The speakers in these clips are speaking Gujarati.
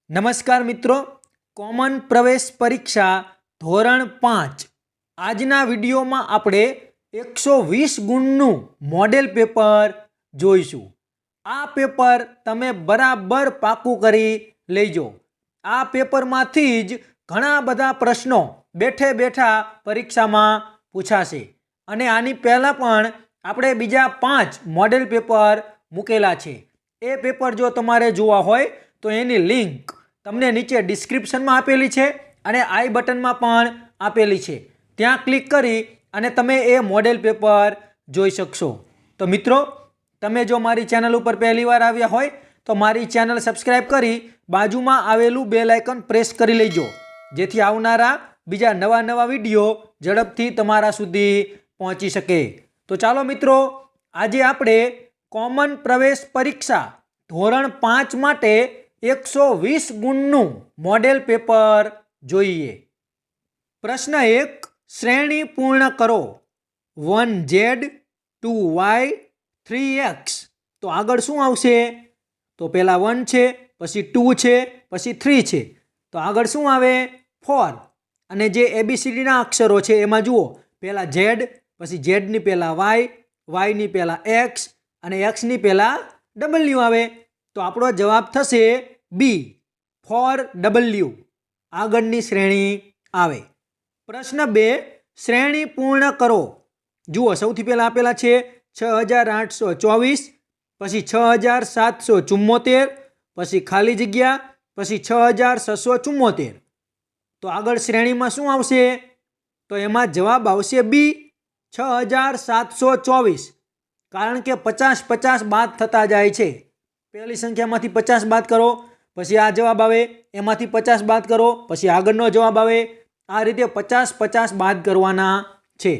નમસ્કાર મિત્રો, કોમન પ્રવેશ પરીક્ષા ધોરણ 5 આજના વિડીયોમાં આપણે 120 ગુણનું મોડેલ પેપર જોઈશું। આ પેપર તમે બરાબર પાકું કરી લેજો। આ પેપરમાંથી જ ઘણા બધા પ્રશ્નો બેઠે બેઠા પરીક્ષામાં પૂછાશે અને આની પહેલાં પણ આપણે બીજા 5 મોડેલ પેપર મૂકેલા છે। એ પેપર જો તમારે જોવા હોય તો એની લિંક તમને નીચે ડિસ્ક્રિપ્શનમાં આપેલી છે અને આઈ બટનમાં પણ આપેલી છે। ત્યાં ક્લિક કરી અને તમે એ મોડેલ પેપર જોઈ શકશો। તો મિત્રો, તમે જો મારી ચેનલ ઉપર પહેલીવાર આવ્યા હોય તો મારી ચેનલ સબસ્ક્રાઈબ કરી બાજુમાં આવેલું બેલ આઇકન પ્રેસ કરી લેજો, જેથી આવનારા બીજા નવા વિડીયો ઝડપથી તમારા સુધી પહોંચી શકે। તો ચાલો મિત્રો, આજે આપણે કોમન પ્રવેશ પરીક્ષા ધોરણ 5 માટે 120 ગુણનું મોડેલ પેપર જોઈએ। પ્રશ્ન 1, શ્રેણી પૂર્ણ કરો। 1z 2y 3x। તો આગળ શું આવશે? તો પહેલા 1 છે, પછી 2 છે, પછી 3 છે, તો આગળ શું આવે? 4। અને જે ABCDના અક્ષરો છે એમાં જુઓ, પહેલા z, પછી z ની પહેલા y ની પહેલા x અને x ની પહેલા w આવે। તો આપણો જવાબ થશે બી, 4w આગળની શ્રેણી આવે। પ્રશ્ન 2, શ્રેણી પૂર્ણ કરો। જુઓ, સૌથી પહેલા આપેલા છે 6824, પછી 6774, પછી ખાલી જગ્યા, પછી 6674। તો આગળ શ્રેણીમાં શું આવશે? તો એમાં જવાબ આવશે બી, 6724, કારણ કે 50 બાદ થતા જાય છે। પહેલી સંખ્યામાંથી 50 બાદ કરો, પછી આ જવાબ આવે, એમાંથી 50 બાદ કરો, પછી આગળનો જવાબ આવે। આ રીતે 50 બાદ કરવાના છે।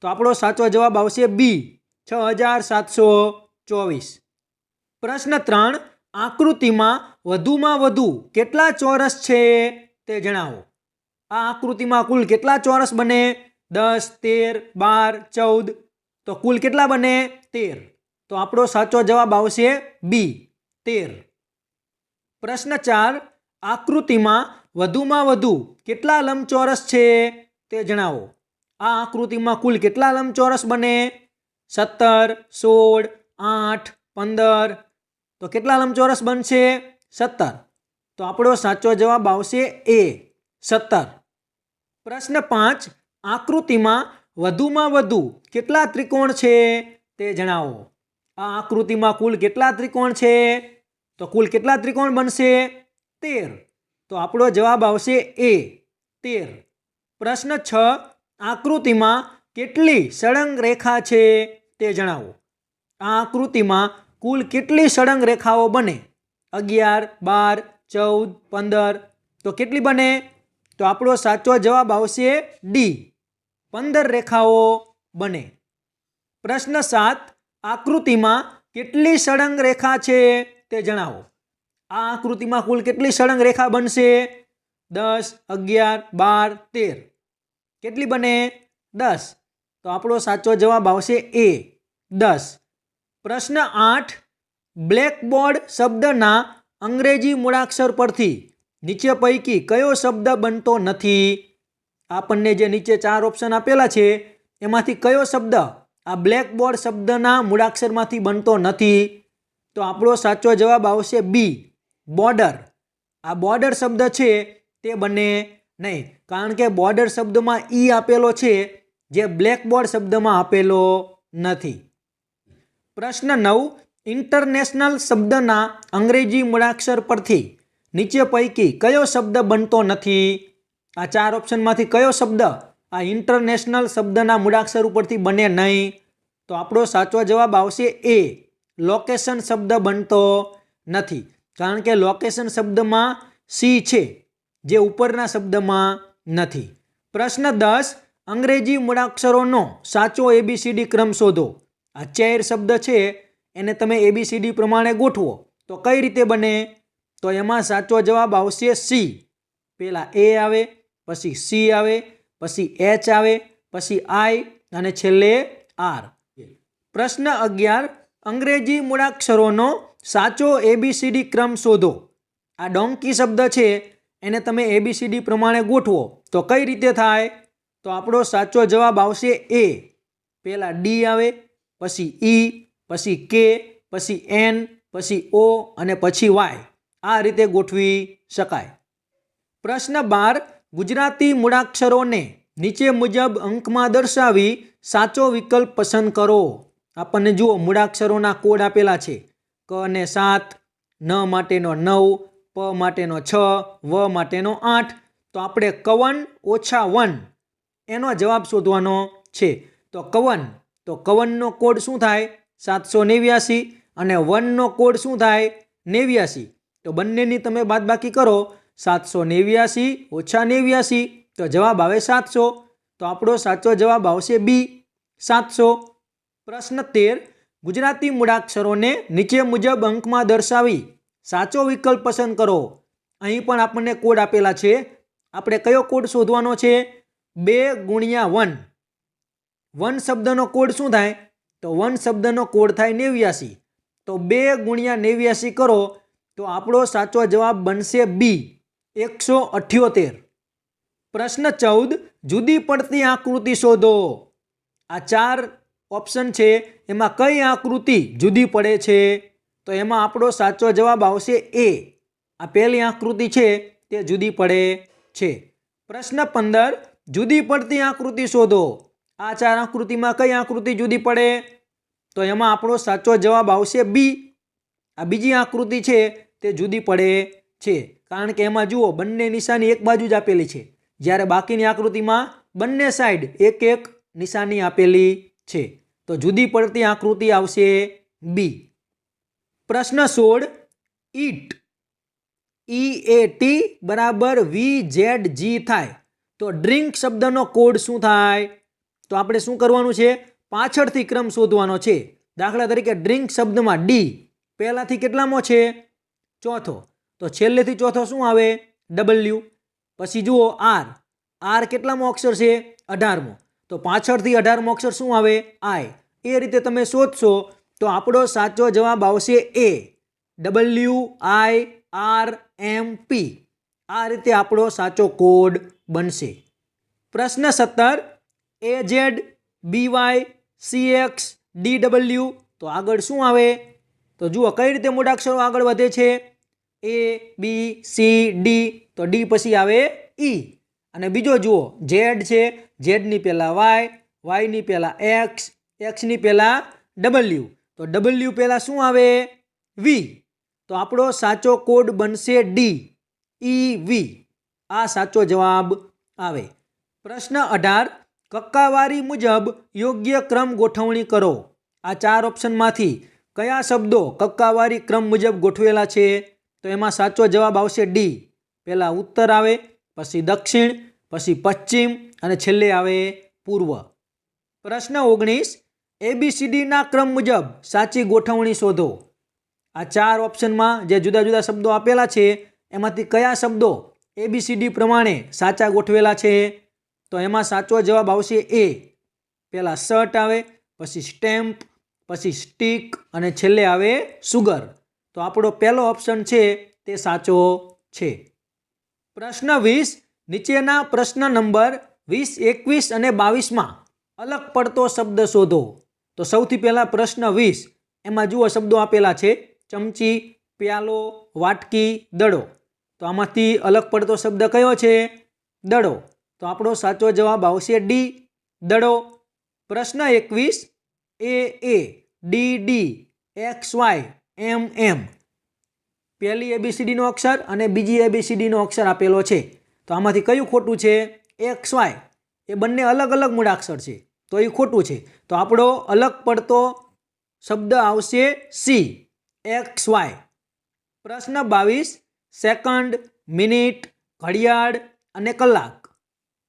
તો આપણો સાચો જવાબ આવશે બી, 6724। પ્રશ્ન 3, આકૃતિમાં વધુમાં વધુ કેટલા ચોરસ છે તે જણાવો। આ આકૃતિમાં કુલ કેટલા ચોરસ બને? 10, 13, 12, 14। તો કુલ કેટલા બને? 13। તો આપણો સાચો જવાબ આવશે બી, 13। પ્રશ્ન 4, આકૃતિમાં વધુમાં વધુ કેટલા લંબચોરસ છે તે જણાવો। આ આકૃતિમાં કુલ કેટલા લંબચોરસ બને? 17, 16, 8, 15। તો કેટલા લંબચોરસ બનશે? 17। તો આપણો સાચો જવાબ આવશે એ, 17। પ્રશ્ન 5, આકૃતિમાં વધુમાં વધુ કેટલા ત્રિકોણ છે તે જણાવો। આ આકૃતિમાં કુલ કેટલા ત્રિકોણ છે? તો કુલ કેટલા ત્રિકોણ બનશે? 13। તો આપણો જવાબ આવશે એ, 13। પ્રશ્ન 6, આકૃતિમાં કેટલી સળંગ રેખા છે તે જણાવો। આ આકૃતિમાં કુલ કેટલી સળંગ રેખાઓ બને? 11, 12, 14, 15। તો કેટલી બને? તો આપણો સાચો જવાબ આવશે ડી, 15 રેખાઓ બને। પ્રશ્ન 7, આકૃતિમાં કેટલી સળંગ રેખા છે તે જણાવો। આ આકૃતિમાં કુલ કેટલી સળંગ રેખા બનશે? 10, 11, 12, 13। કેટલી બને? 10। તો આપણો સાચો જવાબ આવશે એ, 10। પ્રશ્ન 8, બ્લેકબોર્ડ શબ્દના અંગ્રેજી મૂળાક્ષર પરથી નીચે પૈકી કયો શબ્દ બનતો નથી? આપણને જે નીચે 4 ઓપ્શન આપેલા છે એમાંથી કયો શબ્દ આ બ્લેકબોર્ડ શબ્દના મૂળાક્ષરમાંથી બનતો નથી? તો આપણો સાચો જવાબ આવશે બી, બોર્ડર। આ બોર્ડર શબ્દ છે તે બને નહીં, કારણ કે બોર્ડર શબ્દમાં ઈ આપેલો છે, જે બ્લેકબોર્ડ શબ્દમાં આપેલો નથી। પ્રશ્ન 9, ઇન્ટરનેશનલ શબ્દના અંગ્રેજી મૂળાક્ષર પરથી નીચે પૈકી કયો શબ્દ બનતો નથી? આ 4 ઓપ્શનમાંથી કયો શબ્દ આ ઇન્ટરનેશનલ શબ્દના મૂળાક્ષર ઉપરથી બને નહીં? તો આપણો સાચો જવાબ આવશે એ, લોકેશન શબ્દ બનતો નથી, કારણ કે લોકેશન શબ્દમાં સી છે, જે ઉપરના શબ્દમાં નથી। પ્રશ્ન 10, અંગ્રેજી મૂળાક્ષરોનો સાચો ABCD ક્રમ શોધો। આ 4 શબ્દ છે એને તમે ABCD પ્રમાણે ગોઠવો તો કઈ રીતે બને? તો એમાં સાચો જવાબ આવશે સી। પહેલા એ આવે, પછી સી આવે, પછી એચ આવે, પછી આઈ અને છેલ્લે આર। પ્રશ્ન 11, અંગ્રેજી મૂળાક્ષરોનો સાચો ABCD ક્રમ શોધો। આ ડોંકી શબ્દ છે એને તમે ABCD પ્રમાણે ગોઠવો તો કઈ રીતે થાય? તો આપણો સાચો જવાબ આવશે એ. પહેલાં ડી આવે, પછી ઈ, પછી કે, પછી એન, પછી ઓ અને પછી વાય. આ રીતે ગોઠવી શકાય. પ્રશ્ન 12. ગુજરાતી મૂળાક્ષરોને નીચે મુજબ અંકમાં દર્શાવી સાચો વિકલ્પ પસંદ કરો. આપણને જુઓ મૂળાક્ષરોના કોડ આપેલા છે. ક ને 7, ન માટેનો 9, પ માટેનો 6, વ માટેનો 8. તો આપણે કવન ઓછા 1 એનો જવાબ શોધવાનો છે. તો કવનનો કોડ શું થાય? 789 અને 1નો કોડ શું થાય? 89. તો બંનેની તમે બાદબાકી કરો 789 ઓછા 89 તો જવાબ આવે 700. તો આપણો સાચો જવાબ આવશે બી 700. પ્રશ્ન 13. ગુજરાતી મૂળાક્ષરોને નીચે મુજબ અંકમાં દર્શાવી સાચો વિકલ્પ પસંદ કરો. અહીં પણ આપણને કોડ આપેલા છે. આપણે કયો કોડ શોધવાનો છે? 2 × 1. 1 શબ્દનો કોડ શું થાય? તો 1 શબ્દનો કોડ થાય 89. તો 2 × 89 કરો તો આપણો સાચો જવાબ બનશે બી 178. પ્રશ્ન 14. જુદી પડતી આકૃતિ શોધો. આ 4 ઓપ્શન છે, એમાં કઈ આકૃતિ જુદી પડે છે? તો એમાં આપણો સાચો જવાબ આવશે એ. આ પહેલી આકૃતિ છે તે જુદી પડે છે. પ્રશ્ન 15. જુદી પડતી આકૃતિ શોધો. આ 4 આકૃતિમાં કઈ આકૃતિ જુદી પડે? તો એમાં આપણો સાચો જવાબ આવશે બી. આ બીજી આકૃતિ છે તે જુદી પડે છે, કારણ કે એમાં જુઓ બંને નિશાની એક બાજુ જ આપેલી છે, જ્યારે બાકીની આકૃતિમાં બંને સાઈડ એક એક નિશાની આપેલી છે. તો જુદી પડતી આકૃતિ આવશે બી. પ્રશ્ન 16. ઈટ EAT બરાબર VZG થાય તો ડ્રિંક શબ્દનો કોડ શું થાય? તો આપણે શું કરવાનું છે? પાછળથી ક્રમ શોધવાનો છે. દાખલા તરીકે ડ્રિંક શબ્દમાં ડી પહેલાથી કેટલામો છે? ચોથો. તો છેલ્લેથી ચોથો શું આવે? W. પછી જુઓ R કેટલામો અક્ષર છે? 18મો. તો પાછળથી 18મો અક્ષર શું આવે? I. એ રીતે તમે શોધશો તો આપણો સાચો જવાબ આવશે એ. WIRMP. આ રીતે આપણો સાચો કોડ બનશે. પ્રશ્ન 17. AZ BY CX DW. તો આગળ શું આવે? તો જુઓ કઈ રીતે મૂળાક્ષરો આગળ વધે છે? A B C D. તો D પછી આવે E. અને બીજો જુઓ Z છે, Z ની પહેલા Y ની પહેલા X, X ની પહેલા W. તો W પહેલા શું આવે? V. તો આપણો સાચો કોડ બનશે ડી EV. આ સાચો જવાબ આવે. પ્રશ્ન 18. કક્કાવારી મુજબ યોગ્ય ક્રમ ગોઠવણી કરો. આ 4 ઓપ્શનમાંથી કયા શબ્દો કક્કાવારી ક્રમ મુજબ ગોઠવેલા છે? તો એમાં સાચો જવાબ આવશે ડી. પહેલા ઉત્તર આવે, પછી દક્ષિણ, પછી પશ્ચિમ અને છેલ્લે આવે પૂર્વ. પ્રશ્ન 19. ABCDના ક્રમ મુજબ સાચી ગોઠવણી શોધો. આ 4 ઓપ્શનમાં જે જુદા જુદા શબ્દો આપેલા છે એમાંથી કયા શબ્દો ABCD પ્રમાણે સાચા ગોઠવેલા છે? તો એમાં સાચો જવાબ આવશે એ. પહેલા શર્ટ આવે, પછી સ્ટેમ્પ, પછી સ્ટીક અને છેલ્લે આવે સુગર. તો આપણો પહેલો ઓપ્શન છે તે સાચો છે. પ્રશ્ન 20. નીચેના પ્રશ્ન નંબર 20, 21 અને 22માં અલગ પડતો શબ્દ શોધો. તો સૌથી પહેલા પ્રશ્ન 20. એમાં જુઓ શબ્દો આપેલા છે: ચમચી, પ્યાલો, વાટકી, દડો. તો આમાંથી અલગ પડતો શબ્દ કયો છે? દડો. તો આપણો સાચો જવાબ આવશે ડી, દડો. પ્રશ્ન 21. A D D X Y M M. પહેલી ABCD નો અક્ષર અને બીજી ABCD નો અક્ષર આપેલો છે. તો આમાંથી કયું ખોટું છે? XY. એ બંને અલગ અલગ મૂળાક્ષર છે, તો એ ખોટું છે. તો આપણો અલગ પડતો શબ્દ આવશે સી, XY. પ્રશ્ન 22. સેકન્ડ, મિનિટ, ઘડિયાળ અને કલાક.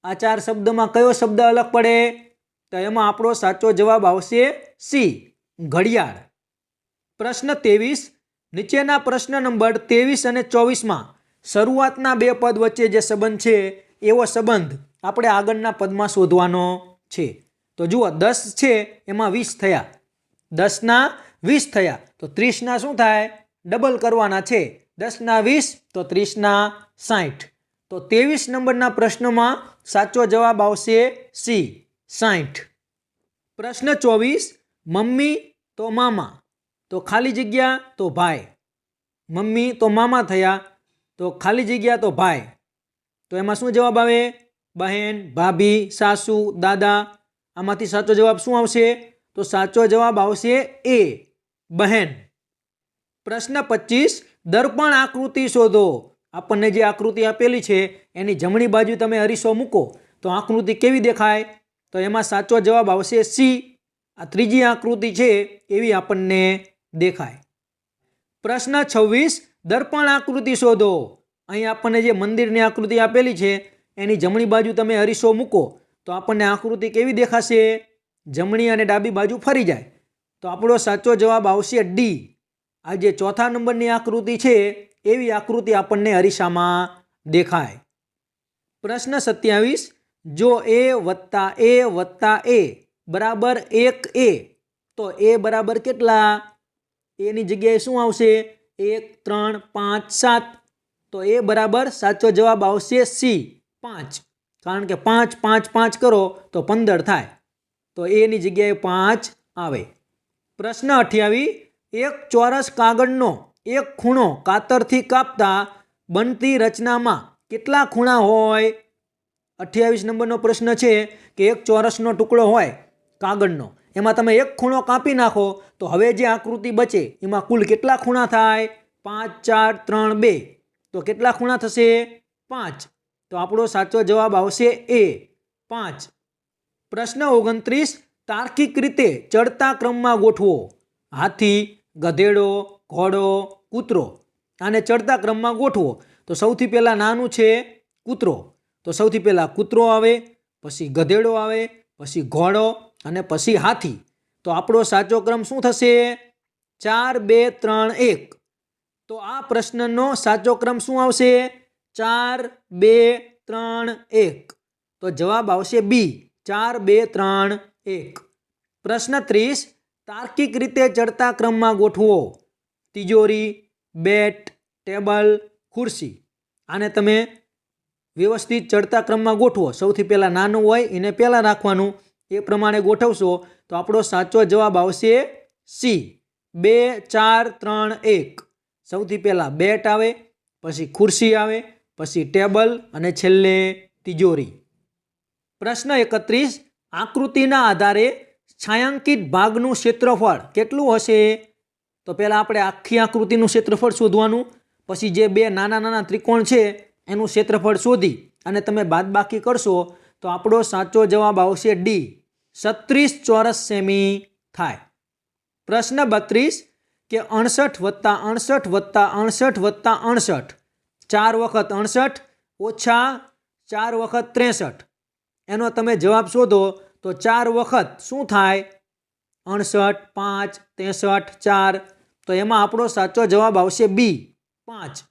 આ 4 શબ્દમાં કયો શબ્દ અલગ પડે? તો એમાં આપણો સાચો જવાબ આવશે સી, ઘડિયાળ. પ્રશ્ન 23. નીચેના પ્રશ્ન નંબર 23 અને 24માં શરૂઆતના 2 પદ વચ્ચે જે સંબંધ છે એવો સંબંધ આપણે આગળના પદમાં શોધવાનો છે. તો જુઓ 10 છે એમાં 20 થયા, 10ના 20 થયા, તો 30ના શું થાય? ડબલ કરવાના છે, 10 ના 20 તો 30 ના 60. તો 23 નંબરના પ્રશ્નમાં સાચો જવાબ આવશે સી 60. પ્રશ્ન 24, મમ્મી તો મામા તો ખાલી જગ્યા તો ભાઈ. મમ્મી તો મામા થયા તો ખાલી જગ્યા તો ભાઈ. તો એમાં શું જવાબ આવે? બહેન, ભાભી, સાસુ, દાદા. આમાંથી સાચો જવાબ શું આવશે? તો સાચો જવાબ આવશે એ બહેન. પ્રશ્ન 25, દર્પણ આકૃતિ શોધો. આપણને જે આકૃતિ આપેલી છે એની જમણી બાજુ તમે અરીસો મૂકો તો આકૃતિ કેવી દેખાય? તો એમાં સાચો જવાબ આવશે સી. આ ત્રીજી આકૃતિ છે એવી આપણને દેખાય. પ્રશ્ન 26, દર્પણ આકૃતિ શોધો. અહીં આપણને જે મંદિરની આકૃતિ આપેલી છે એની જમણી બાજુ તમે અરીસો મૂકો તો આપણને આકૃતિ કેવી દેખાશે? જમણી અને ડાબી બાજુ ફરી જાય. તો આપણો સાચો જવાબ આવશે ડી. આ જે ચોથા નંબરની આકૃતિ છે એવી આકૃતિ આપણને અરીસામાં દેખાય. પ્રશ્ન 27, જો એ વત્તા એ વત્તા એ બરાબર 1a તો એ બરાબર કેટલા? એની જગ્યાએ શું આવશે? 1, 3, 5, 7. તો એ બરાબર સાચો જવાબ આવશે સી 5. કારણ કે 5, 5, 5 કરો તો 15 થાય. તો એની જગ્યાએ 5 આવે. પ્રશ્ન 28, એક ચોરસ કાગળનો એક ખૂણો કાતરથી કાપતા બનતી રચનામાં કેટલા ખૂણા હોય? 28 નંબરનો પ્રશ્ન છે કે એક ચોરસનો ટુકડો હોય કાગળનો, એમાં તમે એક ખૂણો કાપી નાખો તો હવે જે આકૃતિ બચે એમાં કુલ કેટલા ખૂણા થાય? 5, 4, 3, 2. તો કેટલા ખૂણા થશે? 5. તો આપણો સાચો જવાબ આવશે એ 5. પ્રશ્ન 29, તાર્કિક રીતે ચડતા ક્રમમાં ગોઠવો. હાથી, ગધેડો, ઘોડો, કૂતરો. આને ચડતા ક્રમમાં ગોઠવો. તો સૌથી પહેલાં નાનું છે કૂતરો. તો સૌથી પહેલાં કૂતરો આવે, પછી ગધેડો આવે, પછી ઘોડો અને પછી હાથી. તો આપણો સાચો ક્રમ શું થશે? 4, 2, 3, 1. તો આ પ્રશ્નનો સાચો ક્રમ શું આવશે? 4, 2, 3, 1. તો જવાબ આવશે બી 4, 2, 3, 1. પ્રશ્ન 30, તાર્કિક રીતે ચડતા ક્રમમાં ગોઠવો. તિજોરી, બેટ, ટેબલ, ખુરશી. આને તમે વ્યવસ્થિત ચડતા ક્રમમાં ગોઠવો. સૌથી પહેલાં નાનું હોય એને પહેલાં રાખવાનું. એ પ્રમાણે ગોઠવશો તો આપણો સાચો જવાબ આવશે સી 2, 4, 3, 1. સૌથી પહેલાં બેટ આવે, પછી ખુરશી આવે, પછી ટેબલ અને છેલ્લે તિજોરી. પ્રશ્ન 31, આકૃતિના આધારે છાંયાંકિત ભાગનું ક્ષેત્રફળ કેટલું હશે? તો પહેલાં આપણે આખી આકૃતિનું ક્ષેત્રફળ શોધવાનું, પછી જે બે નાના નાના ત્રિકોણ છે એનું ક્ષેત્રફળ શોધી અને તમે બાદબાકી કરશો તો આપણો સાચો જવાબ આવશે ડી 36 ચોરસ સેમી થાય. પ્રશ્ન 32, કે 68 વત્તા 68 વત્તા 68 4 વખત 68 ઓછા 4 વખત 63. એનો તમે જવાબ શોધો તો 4 વખત શું થાય? 68, 5, 63, 4. તો એમાં આપણો સાચો જવાબ આવશે બી 5.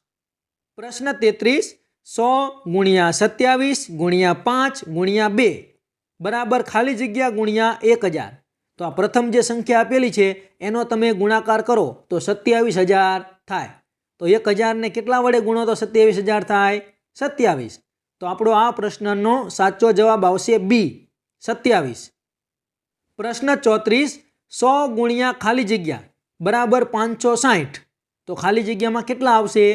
પ્રશ્ન 33, 100 ગુણ્યા 27 ગુણ્યા 5 ગુણ્યા 2 બરાબર ખાલી જગ્યા ગુણ્યા 1000. તો આ પ્રથમ જે સંખ્યા આપેલી છે એનો તમે ગુણાકાર કરો તો 27000 થાય. તો 1000 ને કેટલા વડે ગુણો તો 27000 થાય? 27. તો આપણો આ પ્રશ્નનો સાચો જવાબ આવશે બી 27. પ્રશ્ન 34, 100 ગુણ્યા ખાલી જગ્યા બરાબર 560. તો ખાલી જગ્યામાં કેટલા આવશે?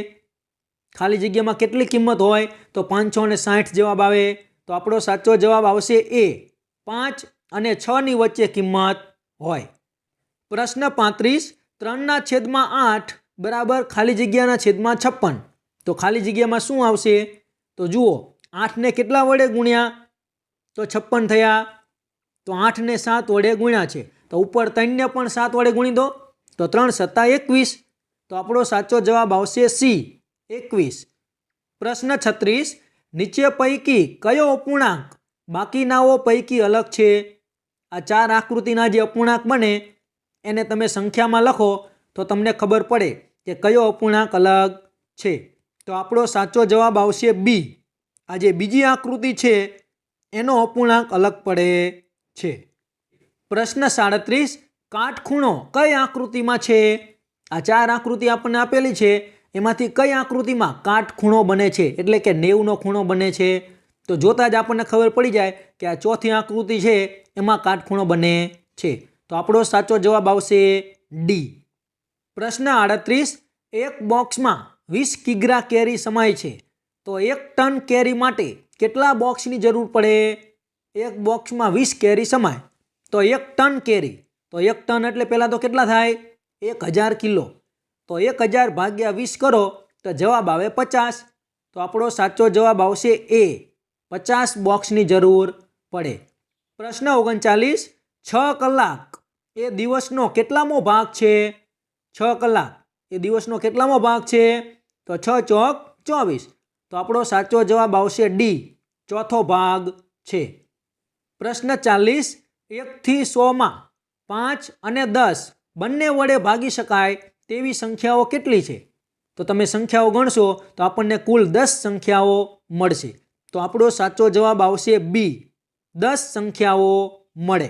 ખાલી જગ્યામાં કેટલી કિંમત હોય? તો 560 જવાબ આવે. તો આપણો સાચો જવાબ આવશે એ 5 અને 6 ની વચ્ચે કિંમત હોય. પ્રશ્ન 35, 3/8 બરાબર ખાલી જગ્યાના છેદમાં 56. તો ખાલી જગ્યામાં શું આવશે? તો જુઓ 8 ને કેટલા વડે ગુણ્યા? તો 56 થયા. તો 8 ને 7 વડે ગુણ્યા છે તો ઉપર 3 ને પણ 7 વડે ગુણી દો તો 3 × 7 = 21. તો આપણો સાચો જવાબ આવશે સી 21. પ્રશ્ન 36, નીચે પૈકી કયો અપૂર્ણાંક બાકીનાઓ પૈકી અલગ છે? આ 4 આકૃતિના જે અપૂર્ણાંક બને એને તમે સંખ્યામાં લખો તો તમને ખબર પડે કે કયો અપૂર્ણાંક અલગ છે. તો આપણો સાચો જવાબ આવશે બી. આ જે બીજી આકૃતિ છે એનો અપૂર્ણાંક અલગ પડે છે. પ્રશ્ન 37, કાટખૂણો કઈ આકૃતિમાં છે? આ 4 આકૃતિ આપણને આપેલી છે એમાંથી કઈ આકૃતિમાં કાટખૂણો બને છે એટલે કે 90નો ખૂણો બને છે? તો જોતાં જ આપણને ખબર પડી જાય કે આ ચોથી આકૃતિ છે એમાં કાટખૂણો બને છે. તો આપણો સાચો જવાબ આવશે ડી. પ્રશ્ન 38, એક બોક્સમાં 20 કિગ્રા કેરી સમાય છે, તો 1 ટન કેરી માટે કેટલા બોક્સની જરૂર પડે? એક બોક્સમાં 20 કેરી સમાય તો 1 ટન કેરી, તો 1 ટન એટલે પહેલાં તો કેટલા થાય? 1000 કિલો. તો 1000 ભાગ્યા 20 કરો તો જવાબ આવે 50. તો આપણો સાચો જવાબ આવશે એ, 50 બોક્સની જરૂર પડે. પ્રશ્ન 39, 6 કલાક એ દિવસનો કેટલામો ભાગ છે? 6 કલાક એ દિવસનો કેટલામો ભાગ છે? તો 6 ચોક 24. તો આપણો સાચો જવાબ આવશે ડી, ચોથો ભાગ છે. પ્રશ્ન 40, 1 થી 100માં 5 અને 10 બંને વડે ભાગી શકાય તેવી સંખ્યાઓ કેટલી છે? તો તમે સંખ્યાઓ ગણશો તો આપણને કુલ 10 સંખ્યાઓ મળશે. તો આપણો સાચો જવાબ આવશે બી, 10 સંખ્યાઓ મળે.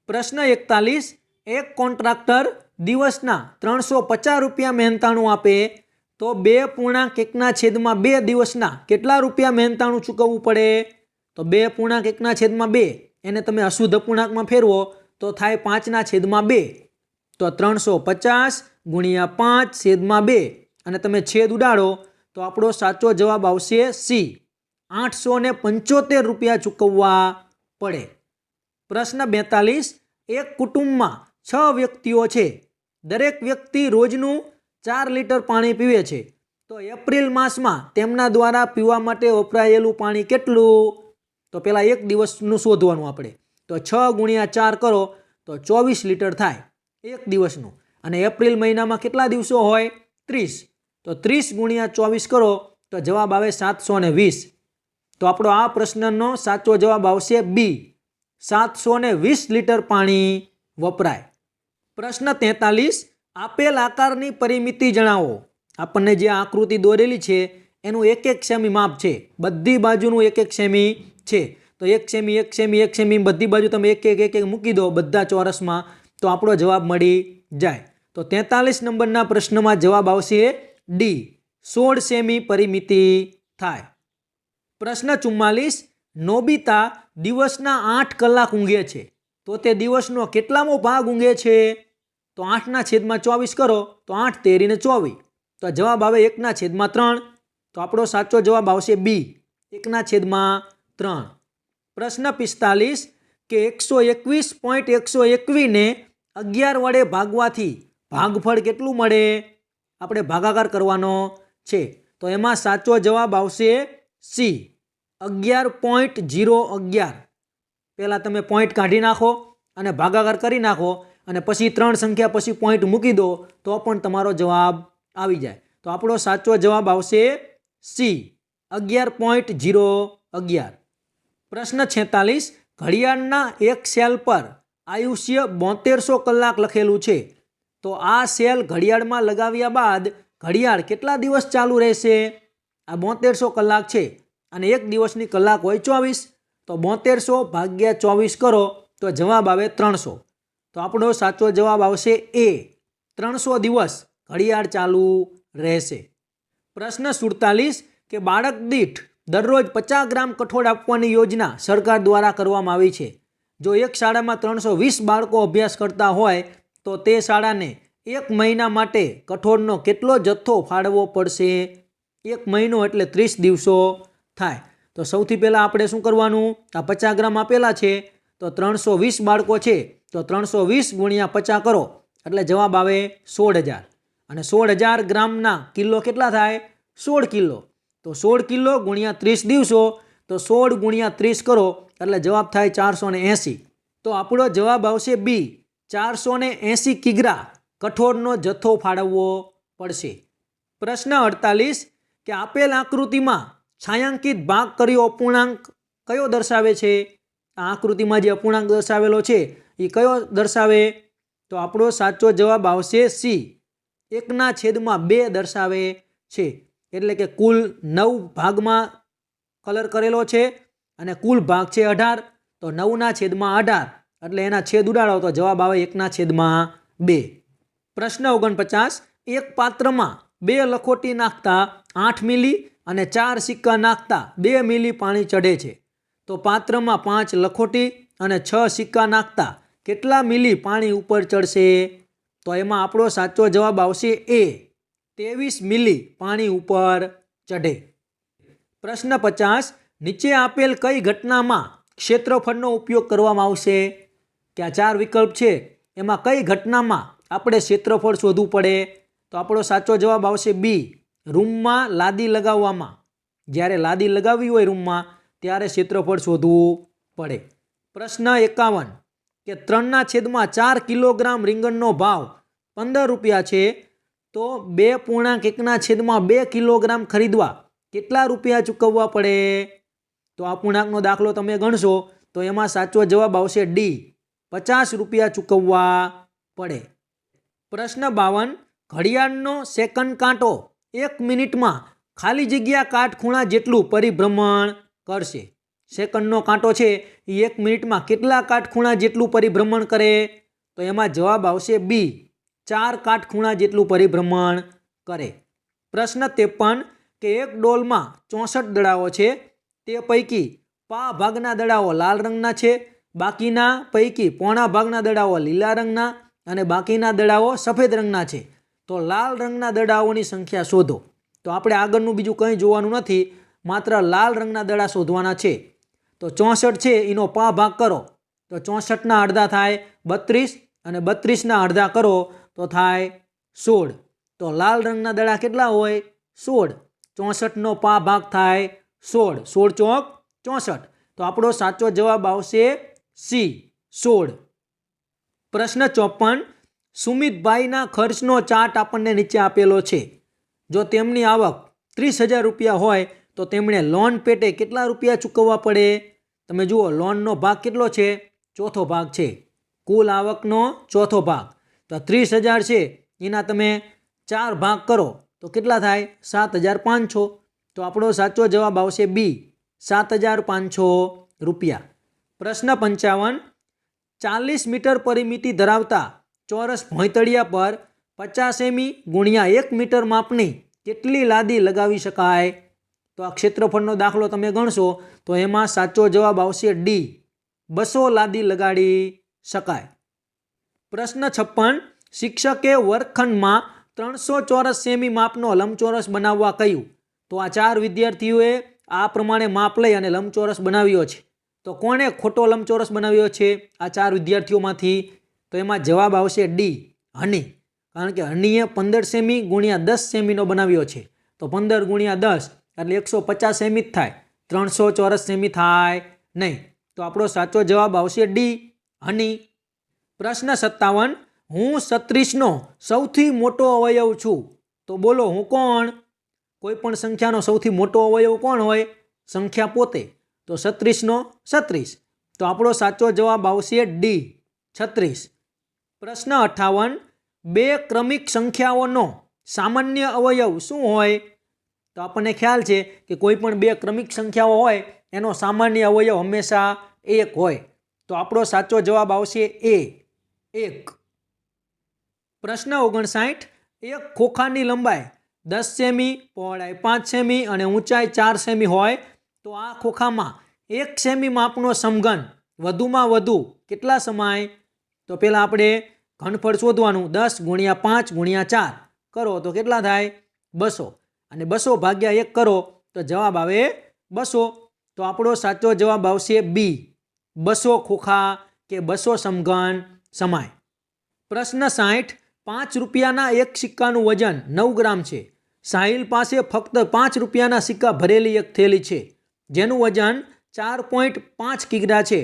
પ્રશ્ન 41, એક કોન્ટ્રાક્ટર દિવસના 350 રૂપિયા મહેનતાણું આપે તો 2.1/2 દિવસના કેટલા રૂપિયા મહેનતાણું ચૂકવવું પડે? તો 2.1/2 એને તમે અશુદ્ધ અપૂર્ણાંકમાં ફેરવો તો થાય 5/2. તો 350 ગુણ્યા 5/2 અને તમે છેદ ઉડાડો તો આપણો સાચો જવાબ આવશે સી, 875 રૂપિયા ચૂકવવા પડે. પ્રશ્ન 42, એક કુટુંબમાં 6 વ્યક્તિઓ છે, દરેક વ્યક્તિ રોજનું 4 લીટર પાણી પીવે છે, તો એપ્રિલ માસમાં તેમના દ્વારા પીવા માટે વપરાયેલું પાણી કેટલું? તો પહેલાં એક દિવસનું શોધવાનું આપણે. તો 6 ગુણ્યા 4 કરો તો 24 લીટર થાય એક દિવસનું. અને એપ્રિલ મહિનામાં કેટલા દિવસો હોય? 30. તો 30 ગુણ્યા 24 કરો તો જવાબ આવે 720. તો આપણો આ પ્રશ્નનો સાચો જવાબ આવશે બી, 720 લીટર પાણી વપરાય. પ્રશ્ન 43, આપેલ આકારની પરિમિતિ જણાવો. આપણને જે આકૃતિ દોરેલી છે એનું 1 સેમી માપ છે, બધી બાજુનું 1 સેમી છે. તો 1 સેમી 1 સેમી 1 સેમી બધી બાજુ તમે 1 મૂકી દો બધા ચોરસમાં તો આપણો જવાબ મળી જાય. તો 43 નંબરના પ્રશ્નમાં જવાબ આવશે ડી, 16 સેમી પરિમિતિ થાય. પ્રશ્ન 44, નોબિતા દિવસના 8 કલાક ઊંઘે છે, તો તે દિવસનો કેટલામો ભાગ ઊંઘે છે? તો 8/24 કરો તો 8 તેરીને 24. તો જવાબ આવે 1/3. તો આપણો સાચો જવાબ આવશે બી, 1/3. પ્રશ્ન 45, કે 121.121 ને 11 વડે ભાગવાથી ભાગફળ કેટલું મળે? આપણે ભાગાકાર કરવાનો છે. તો એમાં સાચો જવાબ આવશે સી, 11.011. પહેલાં તમે પોઈન્ટ કાઢી નાખો અને ભાગાકાર કરી નાખો અને પછી 3 સંખ્યા પછી પોઈન્ટ મૂકી દો તો પણ તમારો જવાબ આવી જાય. તો આપણો સાચો જવાબ આવશે સી, 11.011. પ્રશ્ન 46, ઘડિયાળના એક સેલ પર આયુષ્ય 7200 કલાક લખેલું છે, તો આ સેલ ઘડિયાળમાં લગાવ્યા બાદ ઘડિયાળ કેટલા દિવસ ચાલુ રહેશે? આ 7200 કલાક છે અને એક દિવસની કલાક હોય 24. તો 7200 ભાગ્યા 24 કરો તો જવાબ આવે 300. તો આપણો સાચો જવાબ આવશે એ, 300 દિવસ ઘડિયાળ ચાલુ રહેશે. પ્રશ્ન 47, કે બાળક દીઠ દરરોજ 50 ગ્રામ કઠોળ આપવાની યોજના સરકાર દ્વારા કરવામાં આવી છે. જો એક શાળામાં 320 બાળકો અભ્યાસ કરતા હોય તો તે શાળાને 1 મહિના માટે કઠોળનો કેટલો જથ્થો ફાળવવો પડશે? 1 મહિનો એટલે 30 દિવસો થાય. તો સૌથી પહેલાં આપણે શું કરવાનું? આ 50 ગ્રામ આપેલા છે તો 320 બાળકો છે તો 320 ગુણ્યા 50 કરો એટલે જવાબ આવે 16,000. અને 16,000 ગ્રામના કિલો કેટલા થાય? 16 કિલો. તો 16 કિલો ગુણ્યા 30 દિવસો તો 16 ગુણ્યા 30 કરો એટલે જવાબ થાય 480. તો આપણો જવાબ આવશે બી, 480 કિગ્રા કઠોળનો જથ્થો ફાળવવો પડશે. પ્રશ્ન 48, કે આપેલ આકૃતિમાં છાંયાંકિત ભાગ કર્યો અપૂર્ણાંક કયો દર્શાવે છે? આ આકૃતિમાં જે અપૂર્ણાંક દર્શાવેલો છે એ કયો દર્શાવે? તો આપણો સાચો જવાબ આવશે સી, 1/2 દર્શાવે છે. એટલે કે કુલ 9 ભાગમાં કલર કરેલો છે અને કુલ ભાગ છે 18. તો 9/18 એટલે એના છેદ ઉડાડો તો જવાબ આવે 1/2. પ્રશ્ન 49, એક પાત્રમાં 2 લખોટી નાખતા 8 મિલી અને 4 સિક્કા નાખતા 2 મિલી પાણી ચઢે છે, તો પાત્રમાં 5 લખોટી અને 6 સિક્કા નાખતા કેટલા મિલી પાણી ઉપર ચડશે? તો એમાં આપણો સાચો જવાબ આવશે એ, 23 મિલી પાણી ઉપર ચઢે. પ્રશ્ન 50, નીચે આપેલ કઈ ઘટનામાં ક્ષેત્રફળનો ઉપયોગ કરવામાં આવશે? કે આ 4 વિકલ્પ છે એમાં કઈ ઘટનામાં આપણે ક્ષેત્રફળ શોધવું પડે? તો આપણો સાચો જવાબ આવશે બી, રૂમમાં લાદી લગાવવામાં. જ્યારે લાદી લગાવવી હોય રૂમમાં ત્યારે ક્ષેત્રફળ શોધવું પડે. પ્રશ્ન 51, કે 3/4 કિલોગ્રામ રીંગણનો ભાવ 15 રૂપિયા છે, તો 2.1/2 કિલોગ્રામ ખરીદવા કેટલા રૂપિયા ચૂકવવા પડે? તો આ પૂર્ણાંકનો દાખલો તમે ગણશો તો એમાં સાચો જવાબ આવશે ડી, 50 રૂપિયા ચૂકવવા પડે. પ્રશ્ન 52, ઘડિયાળનો સેકન્ડ કાંટો 1 મિનિટમાં ખાલી જગ્યા કાટખૂણા જેટલું પરિભ્રમણ કરશે. સેકન્ડનો કાંટો છે એ 1 મિનિટમાં કેટલા કાટખૂણા જેટલું પરિભ્રમણ કરે? તો એમાં જવાબ આવશે બી, 4 કાટખૂણા જેટલું પરિભ્રમણ કરે. પ્રશ્ન 53, કે એક ડોલમાં 64 દડાઓ છે, તે પૈકી પા ભાગના દડાઓ લાલ રંગના છે, બાકીના પૈકી પોણા ભાગના દડાઓ લીલા રંગના અને બાકીના દડાઓ સફેદ રંગના છે, તો લાલ રંગના દડાઓની સંખ્યા શોધો. તો આપણે આગળનું બીજું કંઈ જોવાનું નથી, માત્ર લાલ રંગના દડા શોધવાના છે. તો 64 છે એનો પા ભાગ કરો તો 64ના અડધા થાય 32 અને 32ના અડધા કરો તો થાય 16. તો લાલ રંગના દડા કેટલા હોય? 16. 64નો પા ભાગ થાય 16. 16 ચોક 64. તો આપણો સાચો જવાબ આવશે સી, 16. પ્રશ્ન 54, સુમિતભાઈના ખર્ચનો ચાર્ટ આપણને નીચે આપેલો છે. જો તેમની આવક 30,000 રૂપિયા હોય તો તેમણે લોન પેટે કેટલા રૂપિયા ચૂકવવા પડે? તમે જુઓ લોનનો ભાગ કેટલો છે? ચોથો ભાગ છે, કુલ આવકનો ચોથો ભાગ. તો 30,000 છે એના તમે 4 ભાગ કરો તો કેટલા થાય? 7,500. તો આપણો સાચો જવાબ આવશે બી, 7,500 રૂપિયા. પ્રશ્ન 55, 40 મીટર પરિમિતિ ધરાવતા ચોરસ ભોંયતળિયા પર 50 સેમી ગુણ્યા 1 મીટર માપની કેટલી લાદી લગાવી શકાય? તો આ ક્ષેત્રફળનો દાખલો તમે ગણશો તો એમાં સાચો જવાબ આવશે ડી, 200 લાદી લગાડી શકાય. પ્રશ્ન 56, શિક્ષકે વર્ગખંડમાં 300 ચોરસ સેમી માપનો લંબચોરસ બનાવવા કહ્યું. તો આ 4 વિદ્યાર્થીઓએ આ પ્રમાણે માપ લઈ અને લંબચોરસ બનાવ્યો છે. તો કોણે ખોટો લંબચોરસ બનાવ્યો છે આ 4 વિદ્યાર્થીઓમાંથી? તો એમાં જવાબ આવશે ડી, હની. કારણ કે હનીએ 15 સેમી ગુણ્યા 10 સેમીનો બનાવ્યો છે. તો 15 ગુણ્યા 10 એટલે 150 સેમી જ થાય, 300 ચોરસ સેમી થાય નહીં. તો આપણો સાચો જવાબ આવશે ડી, હની. પ્રશ્ન 57, હું 36નો સૌથી મોટો અવયવ છું, તો બોલો હું કોણ? કોઈ પણ સંખ્યાનો સૌથી મોટો અવયવ કોણ હોય? સંખ્યા પોતે. તો 36નો 36. તો આપણો સાચો જવાબ આવશે ડી, 36. પ્રશ્ન 58, 2 ક્રમિક સંખ્યાઓનો સામાન્ય અવયવ શું હોય? તો આપણને ખ્યાલ છે કે કોઈ પણ 2 ક્રમિક સંખ્યાઓ હોય એનો સામાન્ય અવયવ હંમેશા 1 હોય. તો આપણો સાચો જવાબ આવશે એ, 1. પ્રશ્ન 59, એક ખોખાની લંબાઈ 10 સેમી, પહોળાઈ 5 સેમી અને ઊંચાઈ 4 સેમી હોય, તો આ ખોખામાં 1 સેમી માપનો સમઘન વધુમાં વધુ કેટલા સમાય? તો પહેલાં આપણે ઘનફળ શોધવાનું, 10 ગુણ્યા 5 ગુણ્યા 4 કરો તો કેટલા થાય? 200. અને 200 ભાગ્યા 1 કરો તો જવાબ આવે 200. તો આપણો સાચો જવાબ આવશે બી, 200 ખોખા કે 200 સમઘન સમાય. પ્રશ્ન 60, 5 રૂપિયાના એક સિક્કાનું વજન 9 ગ્રામ છે. સાહિલ પાસે ફક્ત 5 રૂપિયાના સિક્કા ભરેલી એક થેલી છે જેનું વજન 4.5 કિગ્રા છે.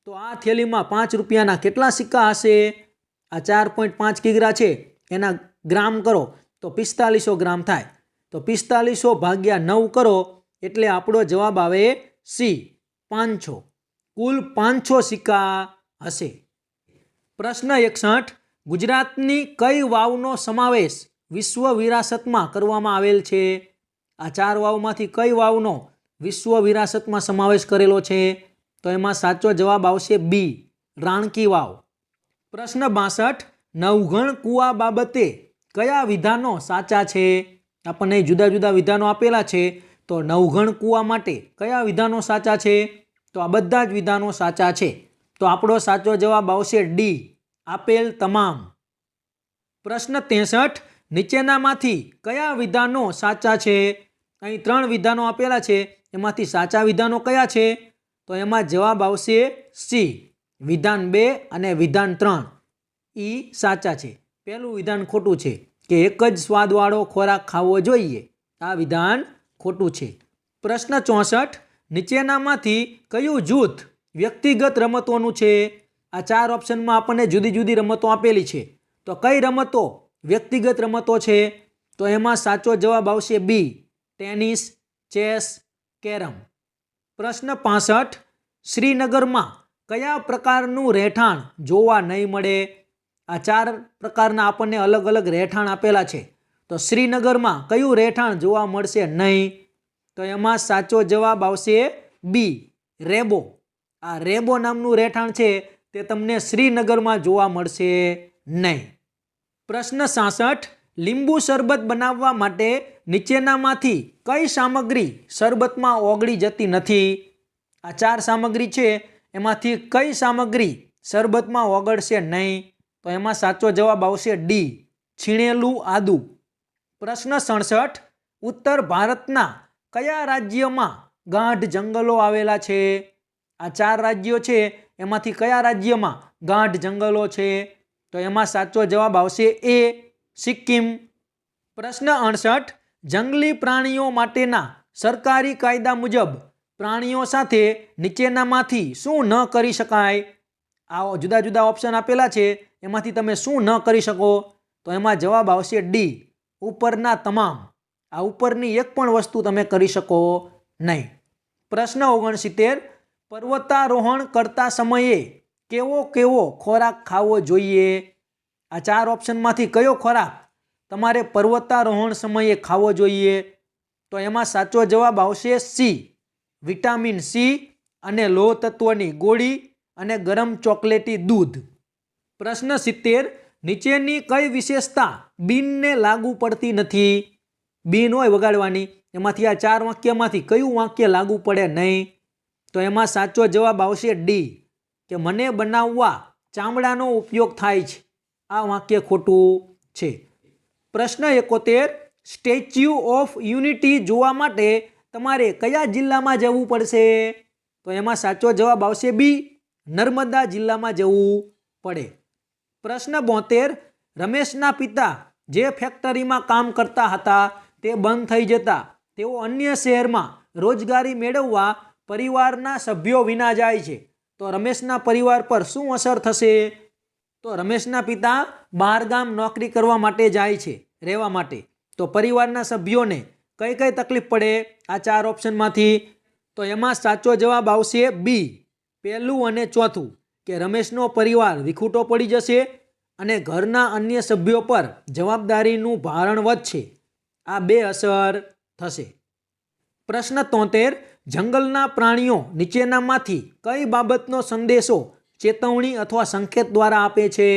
તો આ થેલીમાં 5 રૂપિયાના કેટલા સિક્કા હશે? આ 4.5 કિગ્રા છે એના ગ્રામ કરો તો 4500 ગ્રામ થાય. તો 4500 ભાગ્યા 9 કરો એટલે આપણો જવાબ આવે સી, 500. કુલ 500 સિક્કા હશે. પ્રશ્ન 61, ગુજરાતની કઈ વાવનો સમાવેશ વિશ્વ વિરાસતમાં કરવામાં આવેલ છે? આ 4 વાવમાંથી કઈ વાવનો વિશ્વ વિરાસતમાં સમાવેશ કરેલો છે? તો એમાં સાચો જવાબ આવશે બી, રાણકી વાવ. પ્રશ્ન 62, નવઘણ કુવા બાબતે કયા વિધાનો સાચા છે? આપણને જુદા જુદા વિધાનો આપેલા છે, તો નવઘણ કૂવા માટે કયા વિધાનો સાચા છે? તો આ બધા જ વિધાનો સાચા છે. તો આપણો સાચો જવાબ આવશે ડી, આપેલ તમામ. પ્રશ્ન 63, નીચેનામાંથી કયા વિધાનો સાચા છે? અહીં 3 વિધાનો આપેલા છે, એમાંથી સાચા વિધાનો કયા છે? તો એમાં જવાબ આવશે સી, વિધાન 2 અને વિધાન 3 ઈ સાચા છે. પહેલું વિધાન ખોટું છે કે એક જ સ્વાદવાળો ખોરાક ખાવો જોઈએ, આ વિધાન ખોટું છે. પ્રશ્ન 64, નીચેનામાંથી કયું જૂથ વ્યક્તિગત રમતોનું છે? આ 4 ઓપ્શનમાં આપણને જુદી જુદી રમતો આપેલી છે, તો કઈ રમતો વ્યક્તિગત રમતો છે? તો એમાં સાચો જવાબ આવશે બી, ટેનિસ, ચેસ, કેરમ. પ્રશ્ન 65, શ્રીનગરમાં કયા પ્રકારનું રહેઠાણ જોવા નહીં મળે? આ 4 પ્રકારના આપણને અલગ અલગ રહેઠાણ આપેલા છે, તો શ્રીનગરમાં કયું રહેઠાણ જોવા મળશે નહીં? તો એમાં સાચો જવાબ આવશે બી, રેબો. આ રેબો નામનું રહેઠાણ છે તે તમને શ્રીનગરમાં જોવા મળશે નહીં. પ્રશ્ન 66, લીંબુ શરબત બનાવવા માટે નીચેનામાંથી કઈ સામગ્રી શરબતમાં ઓગળી જતી નથી? આ 4 સામગ્રી છે, એમાંથી કઈ સામગ્રી શરબતમાં ઓગળશે નહીં? તો એમાં સાચો જવાબ આવશે ડી, છીણેલું આદુ. પ્રશ્ન 67, ઉત્તર ભારતના કયા રાજ્યમાં ગાઢ જંગલો આવેલા છે? આ 4 રાજ્યો છે, એમાંથી કયા રાજ્યમાં ગાઢ જંગલો છે? તો એમાં સાચો જવાબ આવશે એ, સિક્કિમ. પ્રશ્ન 68, જંગલી પ્રાણીઓ માટેના સરકારી કાયદા મુજબ પ્રાણીઓ સાથે નીચેનામાંથી શું ન કરી શકાય? આ જુદા જુદા ઓપ્શન આપેલા છે, એમાંથી તમે શું ન કરી શકો? તો એમાં જવાબ આવશે ડી, ઉપરના તમામ. આ ઉપરની એક પણ વસ્તુ તમે કરી શકો નહીં. પ્રશ્ન 69, પર્વતારોહણ કરતા સમયે કેવો કેવો ખોરાક ખાવો જોઈએ? આ 4 ઓપ્શનમાંથી કયો ખોરાક તમારે પર્વતારોહણ સમયે ખાવો જોઈએ? તો એમાં સાચો જવાબ આવશે સી, વિટામિન સી અને લોહ તત્વની ગોળી અને ગરમ ચોકલેટી દૂધ. પ્રશ્ન 70, નીચેની કઈ વિશેષતા બીનને લાગુ પડતી નથી? બીન હોય વગાડવાની, એમાંથી આ 4 વાક્યમાંથી કયું વાક્ય લાગુ પડે નહીં? તો એમાં સાચો જવાબ આવશે ડી, કે મને બનાવવા ચામડાનો ઉપયોગ થાય છે. આ વાક્ય ખોટું છે. પ્રશ્ન 71, સ્ટેચ્યુ ઓફ યુનિટી જોવા માટે તમારે કયા જિલ્લામાં જવું પડશે? તો એમાં સાચો જવાબ આવશે બી, નર્મદા જિલ્લામાં જવું પડે. પ્રશ્ન 72, રમેશના પિતા જે ફેક્ટરીમાં કામ કરતા હતા તે બંધ થઈ જતા તેઓ અન્ય શહેરમાં રોજગારી મેળવવા પરિવારના સભ્યો વિના જાય છે, તો રમેશના પરિવાર પર શું અસર થશે? તો રમેશના પિતા બહારગામ નોકરી કરવા માટે જાય છે, રહેવા માટે, તો પરિવારના સભ્યોને કઈ કઈ તકલીફ પડે આ 4 ઓપ્શનમાંથી? તો એમાં સાચો જવાબ આવશે બી, પહેલું અને ચોથું, કે રમેશનો પરિવાર વિખૂટો પડી જશે અને ઘરના અન્ય સભ્યો પર જવાબદારીનું ભારણ વધશે. આ 2 અસર થશે. પ્રશ્ન 73, જંગલના પ્રાણીઓ નીચેનામાંથી કઈ બાબતનો સંદેશો ચેતવણી અથવા સંકેત દ્વારા આપે છે?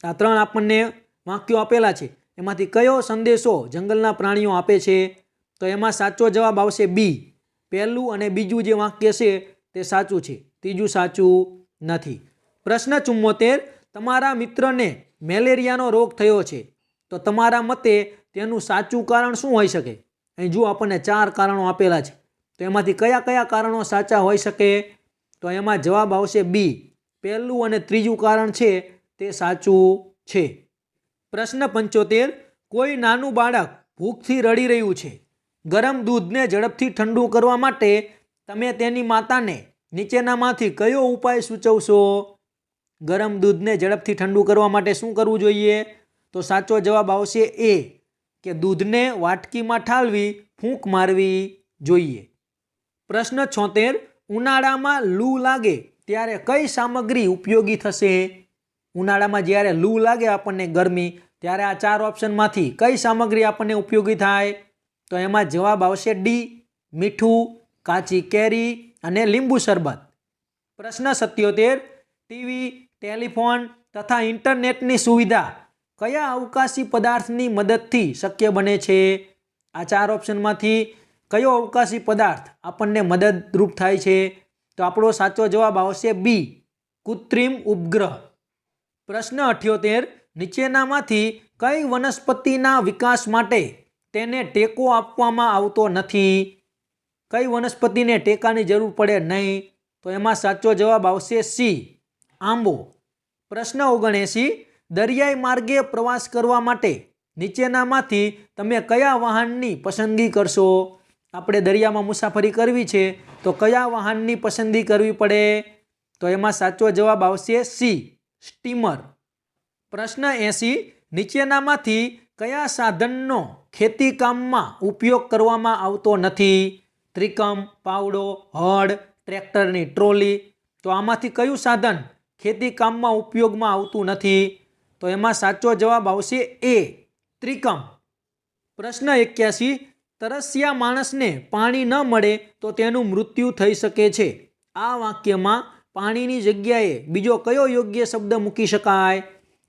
આ 3 આપણને વાક્યો આપેલા છે, એમાંથી કયો સંદેશો જંગલના પ્રાણીઓ આપે છે? તો એમાં સાચો જવાબ આવશે બી, પહેલું અને બીજું જે વાક્ય છે તે સાચું છે, ત્રીજું સાચું નથી. પ્રશ્ન 74, તમારા મિત્રને મેલેરિયાનો રોગ થયો છે, તો તમારા મતે તેનું સાચું કારણ શું હોઈ શકે? અહીં જુઓ આપણને 4 કારણો આપેલા છે, તો એમાંથી કયા કયા કારણો સાચા હોઈ શકે? તો એમાં જવાબ આવશે બી, પહેલું અને ત્રીજું કારણ છે તે સાચું છે. પ્રશ્ન 75, કોઈ નાનું બાળક ભૂખથી રડી રહ્યું છે, ગરમ દૂધને ઝડપથી ઠંડુ કરવા માટે તમે તેની માતાને નીચેનામાંથી કયો ઉપાય સૂચવશો? ગરમ દૂધને ઝડપથી ઠંડુ કરવા માટે શું કરવું જોઈએ? તો સાચો જવાબ આવશે એ, કે દૂધને વાટકીમાં ઠાલવી ફૂંક મારવી જોઈએ. પ્રશ્ન 76, ઉનાળામાં લૂ લાગે ત્યારે કઈ સામગ્રી ઉપયોગી થશે? ઉનાળામાં જ્યારે લૂ લાગે આપણને ગરમી, ત્યારે આ 4 ઓપ્શનમાંથી કઈ સામગ્રી આપણને ઉપયોગી થાય? તો એમાં જવાબ આવશે ડી, મીઠું, કાચી કેરી અને લીંબુ શરબત. પ્રશ્ન 77, ટીવી, ટેલિફોન તથા ઇન્ટરનેટની સુવિધા કયા અવકાશી પદાર્થની મદદથી શક્ય બને છે? આ 4 ઓપ્શનમાંથી કયો અવકાશી પદાર્થ આપણને મદદરૂપ થાય છે? તો આપણો સાચો જવાબ આવશે બી, કૃત્રિમ ઉપગ્રહ. પ્રશ્ન 78, નીચેનામાંથી કઈ વનસ્પતિના વિકાસ માટે તેને ટેકો આપવામાં આવતો નથી? કઈ વનસ્પતિને ટેકાની જરૂર પડે નહીં? તો એમાં સાચો જવાબ આવશે સી, આંબો. પ્રશ્ન 79, દરિયાઈ માર્ગે પ્રવાસ કરવા માટે નીચેનામાંથી તમે કયા વાહનની પસંદગી કરશો? આપણે દરિયામાં મુસાફરી કરવી છે તો કયા વાહનની પસંદગી કરવી પડે? તો એમાં સાચો જવાબ આવશે સી, સ્ટીમર. પ્રશ્ન 80, નીચેનામાંથી કયા સાધનનો ખેતી કામમાં ઉપયોગ કરવામાં આવતો નથી? ત્રિકમ, પાવડો, હળ, ટ્રેક્ટરની ટ્રોલી. તો આમાંથી કયું સાધન ખેતી કામમાં ઉપયોગમાં આવતું નથી? તો એમાં સાચો જવાબ આવશે એ, ત્રિકમ. પ્રશ્ન 81, તરસ્યા માણસને પાણી ન મળે તો તેનું મૃત્યુ થઈ શકે છે. આ વાક્યમાં પાણીની જગ્યાએ બીજો કયો યોગ્ય શબ્દ મૂકી શકાય?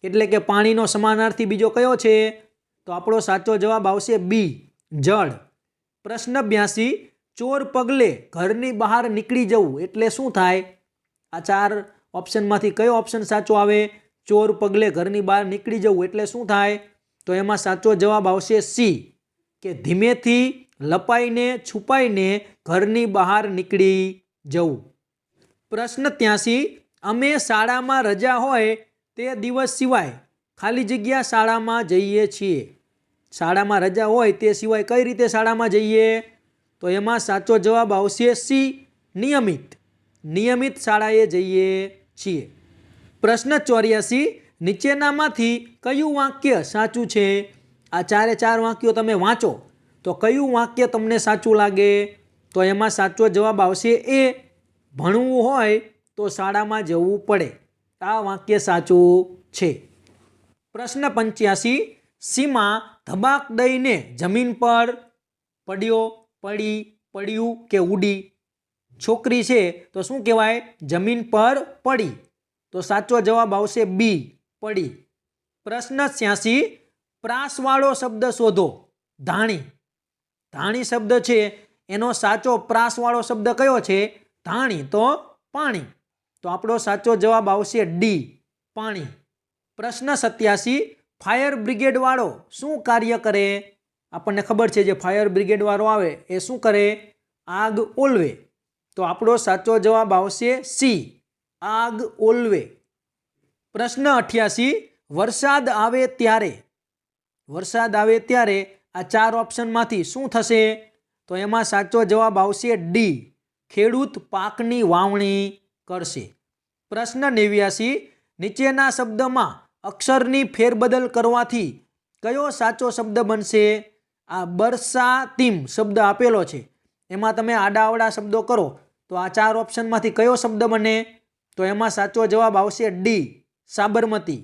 એટલે કે પાણીનો સમાનાર્થી બીજો કયો છે? તો આપણો સાચો જવાબ આવશે બી, જળ. પ્રશ્ન 82, ચોર પગલે ઘરની બહાર નીકળી જવું એટલે શું થાય? આ 4 ઓપ્શનમાંથી કયો ઓપ્શન સાચો આવે? ચોર પગલે ઘરની બહાર નીકળી જવું એટલે શું થાય? તો એમાં સાચો જવાબ આવશે સી, કે ધીમેથી લપાઈને છુપાઈને ઘરની બહાર નીકળી જવું. પ્રશ્ન 83, અમે શાળામાં રજા હોય તે દિવસ સિવાય ખાલી જગ્યા શાળામાં જઈએ છીએ. શાળામાં રજા હોય તે સિવાય કઈ રીતે શાળામાં જઈએ? તો એમાં સાચો જવાબ આવશે સી, નિયમિત. નિયમિત શાળાએ જઈએ છીએ. પ્રશ્ન 84, નીચેનામાંથી કયું વાક્ય સાચું છે? આ 4 વાક્યો તમે વાંચો તો કયું વાક્ય તમને સાચું લાગે? તો એમાં સાચો જવાબ આવશે એ, ભણવું હોય તો શાળામાં જવું પડે. આ વાક્ય સાચું છે. પ્રશ્ન 85, સીમા ધબાક દઈને જમીન પર પડ્યો, પડી, પડ્યું કે ઉડી? છોકરી છે તો શું કહેવાય? જમીન પર પડી. તો સાચો જવાબ આવશે બી, પડી. પ્રશ્ન 86, પ્રાસવાળો શબ્દ શોધો. ધાણી. ધાણી શબ્દ છે એનો સાચો પ્રાસવાળો શબ્દ કયો છે? ધાણી. તો પાણી. તો આપણો સાચો જવાબ આવશે ડી, પાણી. પ્રશ્ન 87, ફાયર બ્રિગેડ વાળો શું કાર્ય કરે? આપણને ખબર છે જે ફાયર બ્રિગેડ વાળો આવે એ શું કરે? આગ ઓલવે. તો આપણો સાચો જવાબ આવશે સી, આગ ઓલવે. પ્રશ્ન 88, વરસાદ આવે ત્યારે. વરસાદ આવે ત્યારે આ 4 ઓપ્શનમાંથી શું થશે? તો એમાં સાચો જવાબ આવશે ડી, ખેડૂત પાકની વાવણી કરશે. પ્રશ્ન 89, નીચેના શબ્દમાં અક્ષરની ફેરબદલ કરવાથી કયો સાચો શબ્દ બનશે? આ બરસાતીમ શબ્દ આપેલો છે એમાં તમે આડાઅવળા શબ્દો કરો તો આ 4 ઓપ્શનમાંથી કયો શબ્દ બને? તો એમાં સાચો જવાબ આવશે ડી, સાબરમતી.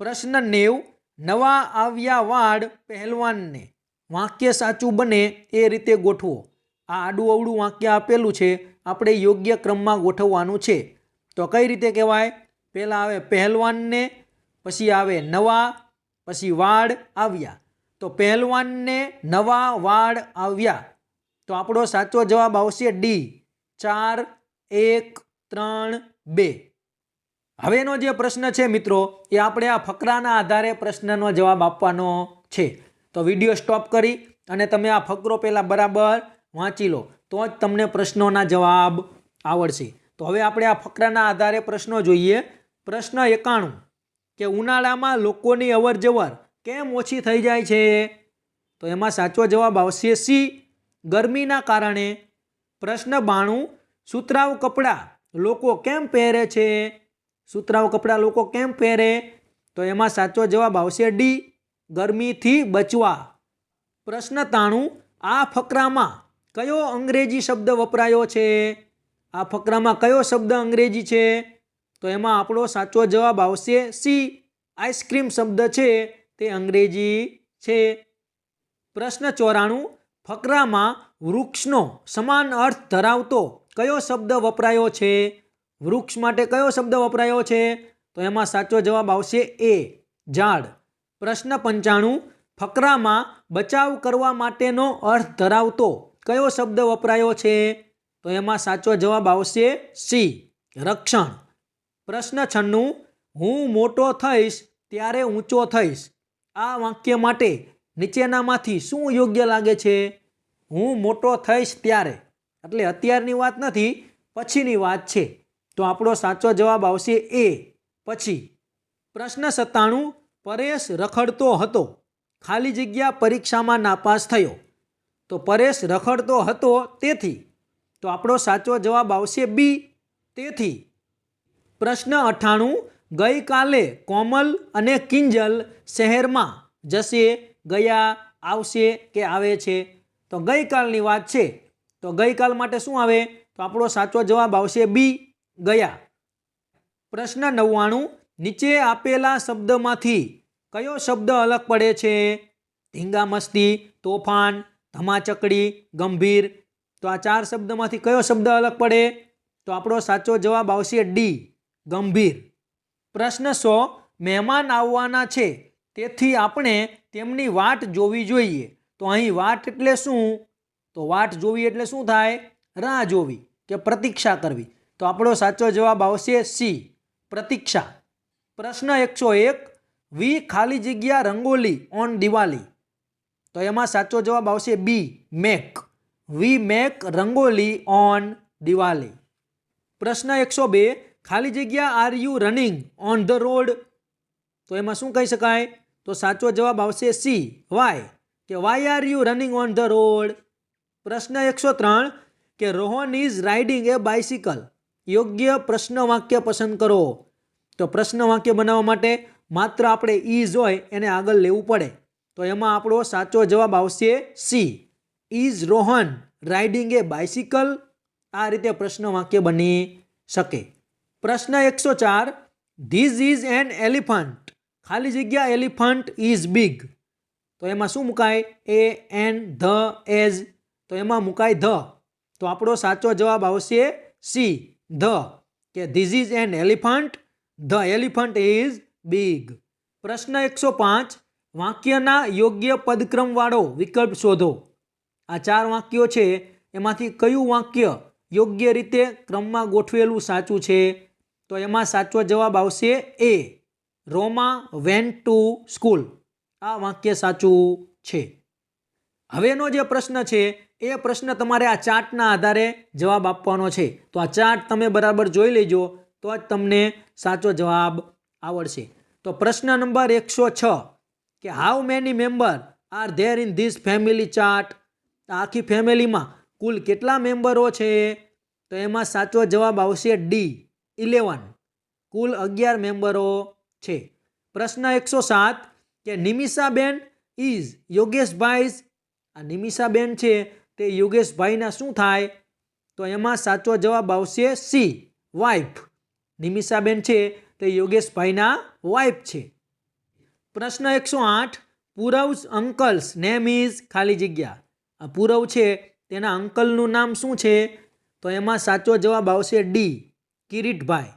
પ્રશ્ન 90, નવા આવ્યા વાડ પહેલવાનને. વાક્ય સાચું બને એ રીતે ગોઠવો. આ આડું અવળું વાક્ય આપેલું છે, આપણે યોગ્ય ક્રમમાં ગોઠવવાનું છે. તો કઈ રીતે કહેવાય? પહેલાં આવે પહેલવાનને, પછી આવે નવા, પછી વાડ આવ્યા. તો પહેલવાનને નવા વાડ આવ્યા. તો આપણો સાચો જવાબ આવશે ડી, 4, 1, 3, 2. હવેનો જે પ્રશ્ન છે મિત્રો એ આપણે આ ફકરાના આધારે પ્રશ્નનો જવાબ આપવાનો છે. તો વિડીયો સ્ટોપ કરી અને તમે આ ફકરો પહેલાં બરાબર વાંચી લો તો જ તમને પ્રશ્નોના જવાબ આવડશે. તો હવે આપણે આ ફકરાના આધારે પ્રશ્નો જોઈએ. પ્રશ્ન 91, કે ઉનાળામાં લોકોની અવરજવર કેમ ઓછી થઈ જાય છે? તો એમાં સાચો જવાબ આવશે સી, ગરમીના કારણે. પ્રશ્ન 92, સુતરાઉ કપડાં લોકો કેમ પહેરે છે? સુતરાઉ કપડાં લોકો કેમ પહેરે? તો એમાં સાચો જવાબ આવશે ડી, ગરમીથી બચવા. પ્રશ્ન 93, આ ફકરામાં કયો અંગ્રેજી શબ્દ વપરાયો છે? આ ફકરામાં કયો શબ્દ અંગ્રેજી છે? તો એમાં આપણો સાચો જવાબ આવશે સી, આઈસ્ક્રીમ શબ્દ છે તે અંગ્રેજી છે. પ્રશ્ન 94, ફકરામાં વૃક્ષનો સમાન અર્થ ધરાવતો કયો શબ્દ વપરાયો છે? વૃક્ષ માટે કયો શબ્દ વપરાયો છે? તો એમાં સાચો જવાબ આવશે એ, ઝાડ. પ્રશ્ન 95, ફકરામાં બચાવ કરવા માટેનો અર્થ ધરાવતો કયો શબ્દ વપરાયો છે? તો એમાં સાચો જવાબ આવશે સી, રક્ષણ. પ્રશ્ન 96, હું મોટો થઈશ ત્યારે ઊંચો થઈશ. આ વાક્ય માટે નીચેનામાંથી શું યોગ્ય લાગે છે? હું મોટો થઈશ ત્યારે, એટલે અત્યારની વાત નથી, પછીની વાત છે. તો આપણો સાચો જવાબ આવશે એ, પછી. પ્રશ્ન 97, પરેશ રખડતો હતો, ખાલી જગ્યા પરીક્ષામાં નાપાસ થયો. તો પરેશ રખડતો હતો તેથી, તો આપણો સાચો જવાબ આવશે બી, તેથી. પ્રશ્ન 98, ગઈકાલે કોમલ અને કિંજલ શહેરમાં જશે, ગયા, આવશે કે આવે છે? તો ગઈકાલની વાત છે, તો ગઈકાલ માટે શું આવે? તો આપણો સાચો જવાબ આવશે બી, ગયા. પ્રશ્ન 99, નીચે આપેલા શબ્દમાંથી કયો શબ્દ અલગ પડે છે? ધીંગામસ્તી, તોફાન, ધમાચકડી, ગંભીર. તો આ 4 શબ્દમાંથી કયો શબ્દ અલગ પડે? તો આપણો સાચો જવાબ આવશે ડી, ગંભીર. પ્રશ્ન 100, મહેમાન આવવાના છે તેથી આપણે તેમની વાટ જોવી જોઈએ. તો અહીં વાટ એટલે શું? તો વાટ જોવી એટલે શું થાય? રાહ જોવી કે પ્રતીક્ષા કરવી. તો આપણો સાચો જવાબ આવશે સી, પ્રતીક્ષા. પ્રશ્ન 101, વી ખાલી જગ્યા રંગોલી ઓન દિવાળી. તો એમાં સાચો જવાબ આવશે B, make. We make rangoli on Diwali. પ્રશ્ન 102, ખાલી જગ્યા are you running on the road. તો એમાં શું કહી શકાય? તો સાચો જવાબ આવશે સી, વાય, કે why are you running on the road. પ્રશ્ન 103, કે Rohan is riding a bicycle. યોગ્ય પ્રશ્ન વાક્ય પસંદ કરો. તો પ્રશ્ન વાક્ય બનાવવા માટે માત્ર આપણે ઇઝ હોય એને આગળ લેવું પડે. તો એમાં આપણો સાચો જવાબ આવશે C, is Rohan riding a bicycle. આ રીતે પ્રશ્ન વાક્ય બની શકે. પ્રશ્ન 104, ધીસ ઇઝ એન એલિફન્ટ, ખાલી જગ્યા એલિફન્ટ ઇઝ બિગ. તો એમાં શું મુકાય? એ, એન, ધ, એઝ. તો એમાં મુકાય ધ. તો આપણો સાચો જવાબ આવશે સી, ધ, કે this is an elephant, the elephant is big. પ્રશ્ન 105, વાક્યના યોગ્ય પદક્રમવાળો વિકલ્પ શોધો. આ 4 વાક્યો છે, એમાંથી કયું વાક્ય યોગ્ય રીતે ક્રમમાં ગોઠવેલું સાચું છે? તો એમાં સાચો જવાબ આવશે એ, રોમા વેન્ટ ટુ સ્કૂલ. આ વાક્ય સાચું છે. હવેનો જે પ્રશ્ન છે એ પ્રશ્ન તમારે આ ચાર્ટના આધારે જવાબ આપવાનો છે. તો આ ચાર્ટ તમે બરાબર જોઈ લેજો, તો જ તમને સાચો જવાબ આવડશે. તો પ્રશ્ન નંબર 106, કે how many member are there in this family chart. આખી ફેમિલીમાં કુલ કેટલા મેમ્બરો છે? તો એમાં સાચો જવાબ આવશે ડી, 11. કુલ 11 મેમ્બરો છે. પ્રશ્ન 107, કે નિમિષાબેન ઇઝ યોગેશભાઈ. આ નિમિષાબેન છે તે યોગેશભાઈના શું થાય? તો એમાં સાચો જવાબ આવશે સી, વાઇફ. નિમિષાબેન છે તે યોગેશભાઈના વાઇફ છે. પ્રશ્ન 108, પૂરવ્સ અંકલ્સ નેમ ઇઝ ખાલી જગ્યા. આ પૂરવ છે તેના અંકલનું નામ શું છે? તો એમાં સાચો જવાબ આવશે ડી, કિરીટભાઈ.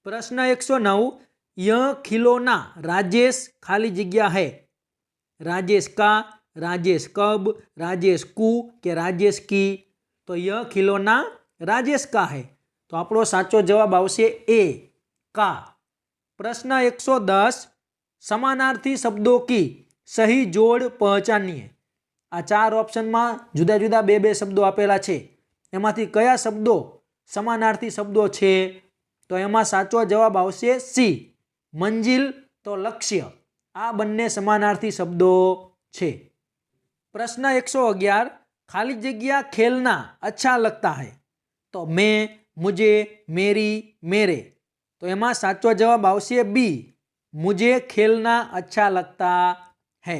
પ્રશ્ન 109, યહ ખિલોના રાજેશ ખાલી જગ્યા હૈ. રાજેશ કા, રાજેશ કબ, રાજેશ કુ કે રાજેશ કી. તો યહ ખિલોના રાજેશ કા હૈ. તો આપણો સાચો જવાબ આવશે એ, કા. પ્રશ્ન 110, સમાનાર્થી શબ્દો કી સહી જોડ પહચાનિए. આ 4 ઓપ્શનમાં જુદા જુદા 2 શબ્દો આપેલા છે, એમાંથી કયા શબ્દો સમાનાર્થી શબ્દો છે? તો એમાં સાચો જવાબ આવશે સી, મંજિલ તો લક્ષ્ય. આ બંને સમાનાર્થી શબ્દો છે. પ્રશ્ન 111, ખાલી જગ્યા ખેલના અચ્છા લગતા હૈ. તો મેં, મુझे, मेरी, मेरे. તો એમાં સાચો જવાબ આવશે બી, मुझे खेलना अच्छा लगता है.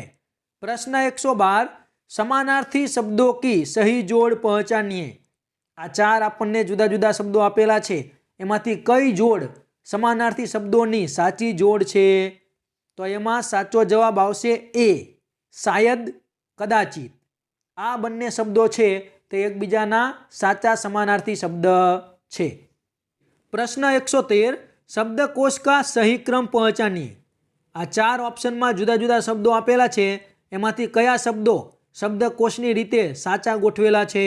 प्रश्न 112, समानार्थी शब्दों की सही जोड़ पहचानिए. આ 4 આપણને જુદા જુદા શબ્દો આપેલા છે, એમાંથી કઈ જોડ સમાનાર્થી શબ્દોની સાચી જોડ છે? તો એમાં સાચો જવાબ આવશે એ, શાયદ, કદાચિત. આ બંને શબ્દો છે તે એકબીજાના સાચા સમાનાર્થી શબ્દ છે. પ્રશ્ન 113, શબ્દકોશ કા સહી ક્રમ પહચાનિए. આ 4 ઓપ્શનમાં જુદા જુદા શબ્દો આપેલા છે, એમાંથી કયા શબ્દો શબ્દકોશની રીતે સાચા ગોઠવેલા છે?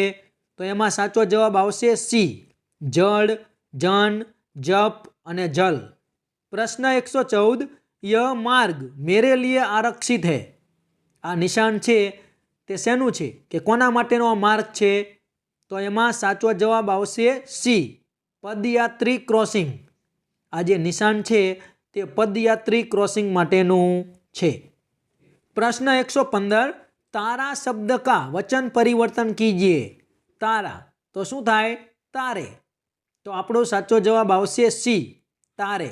તો એમાં સાચો જવાબ આવશે સી, જળ, જન, જપ અને જલ. પ્રશ્ન 114, यह मार्ग मेरे लिए आरक्षित है. આ નિશાન છે તે શેનું છે કે કોના માટેનો આ માર્ગ છે? તો એમાં સાચો જવાબ આવશે સી, પદયાત્રી ક્રોસિંગ. આ જે નિશાન છે તે પદયાત્રી ક્રોસિંગ માટેનું છે. પ્રશ્ન 115, તારા શબ્દ કા વચન પરિवर्तन कीजिए. તારા તો શું થાય? તારે. તો આપણો સાચો જવાબ આવશે સી, તારે.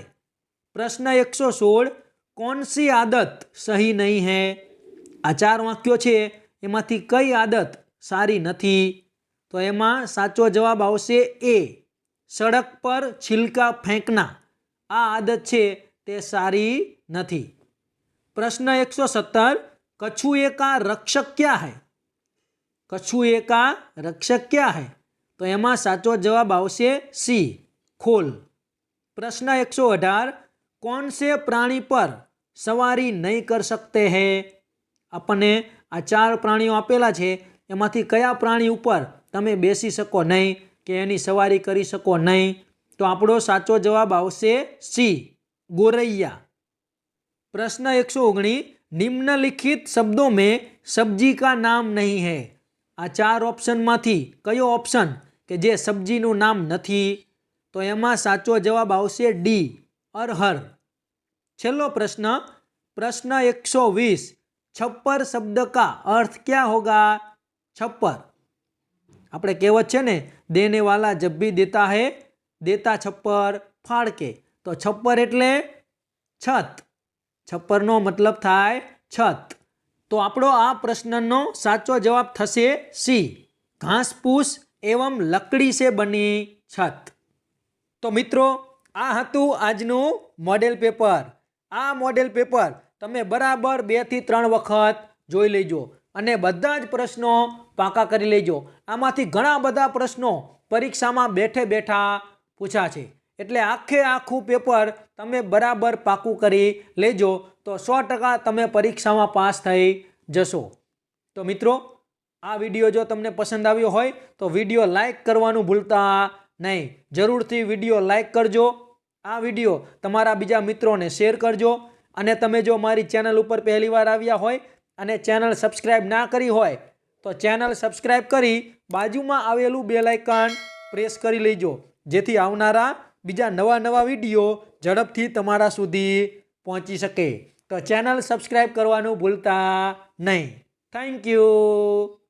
પ્રશ્ન 116, कौन सी आदत सही नहीं है. આ 4 વાક્યો છે એમાંથી કઈ આદત સારી નથી? તો એમાં સાચો જવાબ આવશે એ, સડક પર છિલકા ફેંકના. આ આદત છે તે સારી નથી. પ્રશ્ન 117, कछुए का रक्षक क्या है. कछुए का रक्षक क्या है. તો એમાં સાચો જવાબ આવશે સી, ખોલ. પ્રશ્ન 118, कौन से प्राणी पर सवारी नहीं कर सकते हैं. આપણને આ 4 પ્રાણીઓ આપેલા છે એમાંથી કયા પ્રાણી ઉપર તમે બેસી શકો નહીં કે એની સવારી કરી શકો નહીં? તો આપણો સાચો જવાબ આવશે સી, ગોરૈયા. प्रश्न 119, निम्नलिखित शब्दों में सब्जी का नाम नहीं है. આ 4 ઓપ્શનમાંથી કયો ઓપ્શન કે જે સબ્જીનું નામ નથી? તો એમાં સાચો જવાબ આવશે ડી, અરહર. છેલ્લો પ્રશ્ન, प्रश्न 120, छप्पर शब्द का अर्थ क्या होगा. छप्पर આપણે કહેવત છે ને, દેને વાલા જબ ભી દેતા હે દેતા છપ્પર ફાડ કે. તો છપ્પર એટલે છત. છપ્પરનો મતલબ થાય છત. તો આપણો આ પ્રશ્નનો સાચો જવાબ થશે સી, ઘાસપૂસ એવં લકડી સે બની છત. તો મિત્રો આ હતું આજનું મોડેલ પેપર. આ મોડેલ પેપર તમે બરાબર 2 થી 3 વખત જોઈ લેજો અને બધા જ પ્રશ્નો પાકા કરી લેજો. આમાંથી ઘણા બધા પ્રશ્નો પરીક્ષામાં બેઠે બેઠા પૂછા છે, એટલે આખું પેપર તમે બરાબર પાકું કરી લેજો તો 100% તમે પરીક્ષામાં પાસ થઈ જશો. તો મિત્રો આ વિડીયો જો તમને પસંદ આવ્યો હોય તો વિડીયો લાઈક કરવાનું ભૂલતા નહીં. જરૂરથી વિડીયો લાઈક કરજો. આ વિડીયો તમારા બીજા મિત્રોને શેર કરજો. અને તમે જો મારી ચેનલ ઉપર પહેલીવાર આવ્યા હોય અને ચેનલ સબસ્ક્રાઈબ ના કરી હોય તો ચેનલ સબસ્ક્રાઈબ કરી બાજુમાં આવેલું બેલ આઇકન પ્રેસ કરી લેજો, જેથી આવનારા બીજા નવા વિડીયો ઝડપથી તમારા સુધી પહોંચી શકે. તો ચેનલ સબસ્ક્રાઈબ કરવાનું ભૂલતા નહીં. Thank you.